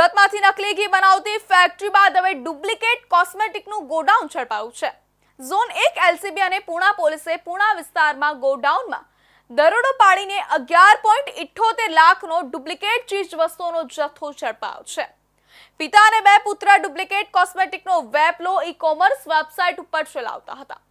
સુરતમાંથી નકલી ઘી બનાવતી ફેક્ટરી બાદ હવે ડુપ્લિકેટ કોસ્મેટિકનું ગોડાઉન ઝડપાયું છે। ઝોન 1 એલસીબી અને પુણા પોલીસે પુણા વિસ્તારમાં ગોડાઉનમાં દરોડો પાડીને 11.78 લાખનો ડુપ્લિકેટ ચીજ વસ્તુઓનો જથ્થો ઝડપાયો છે। પિતા અને બે પુત્ર ડુપ્લિકેટ કોસ્મેટિકનો વેપલો ઈ-કોમર્સ વેબસાઇટ ઉપર ચલાવતા હતા।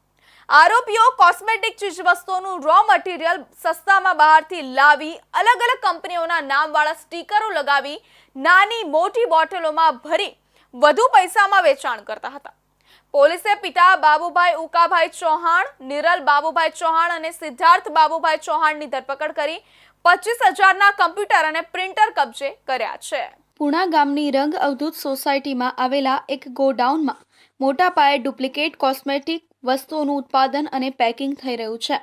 આરોપીઓ કોસ્મેટિક ચીજ વસ્તુઓનું રો મટીરીયલ સસ્તામાં બહારથી લાવી અલગ અલગ કંપનીઓના નામવાળા સ્ટીકરો લગાવી નાની મોટી બોટલોમાં ભરી વધુ પૈસામાં વેચાણ કરતા હતા। પોલીસે પિતા બાબુભાઈ ઉકાભાઈ ચૌહાણ, નિરલ બાબુભાઈ ચૌહાણ અને સિદ્ધાર્થ બાબુભાઈ ચૌહાણની ધરપકડ કરી 25,000ના કમ્પ્યુટર અને પ્રિન્ટર કબજે કર્યા છે। પુણા ગામની રંગ અવધૂત સોસાયટીમાં આવેલા એક ગોડાઉનમાં મોટા પાયે ડુપ્લિકેટ કોસ્મેટિક વસ્તુઓનું ઉત્પાદન અને પેકિંગ થઈ રહ્યું છે।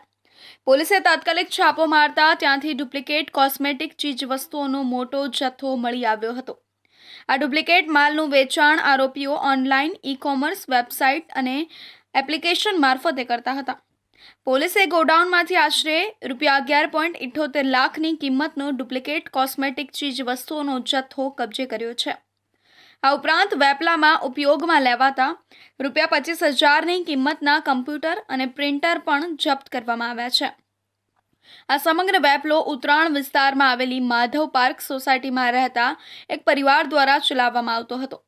પોલીસે તાત્કાલિક છાપો મારતા ત્યાંથી ડુપ્લિકેટ કોસ્મેટિક ચીજ વસ્તુઓનો મોટો જથ્થો મળી આવ્યો હતો। આ ડુપ્લિકેટ માલનું વેચાણ આરોપીઓ ઓનલાઈન ઈ-કોમર્સ વેબસાઇટ અને એપ્લિકેશન મારફતે કરતા હતા। પોલીસે ગોડાઉનમાંથી આશરે ₹11.78 લાખની કિંમતનો ડુપ્લિકેટ કોસ્મેટિક ચીજ વસ્તુઓનો જથ્થો કબજે કર્યો છે। આ ઉપરાંત વેપલામાં ઉપયોગમાં લેવાતા ₹25,000ની કિંમતના કમ્પ્યુટર અને પ્રિન્ટર પણ જપ્ત કરવામાં આવ્યા છે। આ સમગ્ર વેપલો ઉત્તરાણ વિસ્તારમાં આવેલી માધવ પાર્ક સોસાયટીમાં રહેતા એક પરિવાર દ્વારા ચલાવવામાં આવતો હતો।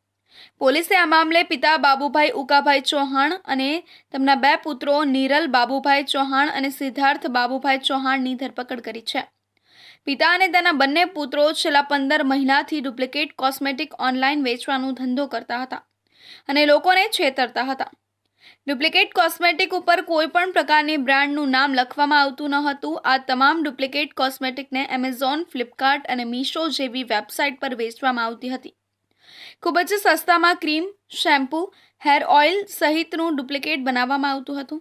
પોલીસે આ મામલે પિતા બાબુભાઈ ઉકાભાઈ ચૌહાણ અને તેમના બે પુત્રો નિરલ બાબુભાઈ ચૌહાણ અને સિદ્ધાર્થ બાબુભાઈ ચૌહાણની ધરપકડ કરી છે। પિતા અને તેના બંને પુત્રો છેલ્લા 15 મહિનાથી ડુપ્લિકેટ કોસ્મેટિક ઓનલાઈન વેચવાનો ધંધો કરતા હતા અને લોકોને છેતરતા હતા। ડુપ્લિકેટ કોસ્મેટિક ઉપર કોઈ પણ પ્રકારની બ્રાન્ડનું નામ લખવામાં આવતું ન હતું। આ તમામ ડુપ્લિકેટ કોસ્મેટિકને એમેઝોન, ફ્લિપકાર્ટ અને મીશો જેવી વેબસાઇટ પર વેચવામાં આવતી હતી। ખૂબ જ સસ્તામાં ક્રીમ, શેમ્પૂ, હેર ઓઇલ સહિતનું ડુપ્લિકેટ બનાવવામાં આવતું હતું।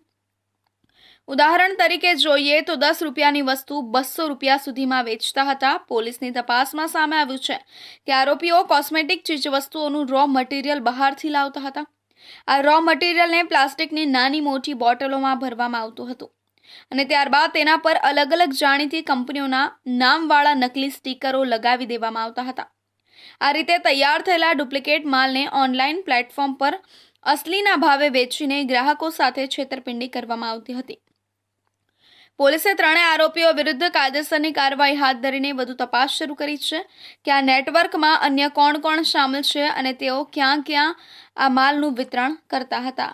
ઉદાહરણ તરીકે જોઈએ તો 10 રૂપિયાની વસ્તુ 200 રૂપિયા સુધીમાં વેચતા હતા। પોલીસની તપાસમાં સામે આવ્યું છે કે આરોપીઓ કોસ્મેટિક ચીજવસ્તુઓનું રો મટીરીયલ બહારથી લાવતા હતા। આ રો મટીરીયલને પ્લાસ્ટિકની નાની મોટી બોટલોમાં ભરવામાં આવતું હતું અને ત્યારબાદ તેના પર અલગ અલગ જાણીતી કંપનીઓના નામવાળા નકલી સ્ટીકરો લગાવી દેવામાં આવતા હતા। આ રીતે તૈયાર થયેલા ડુપ્લિકેટ માલને ઓનલાઈન પ્લેટફોર્મ પર અસલીના ભાવે વેચીને ગ્રાહકો સાથે છેતરપિંડી કરવામાં આવતી હતી। પોલીસે ત્રણેય આરોપીઓ વિરુદ્ધ કાયદેસરની કાર્યવાહી હાથ ધરીને વધુ તપાસ શરૂ કરી છે કે આ નેટવર્કમાં અન્ય કોણ સામેલ છે અને તેઓ ક્યાં આ માલનું વિતરણ કરતા હતા।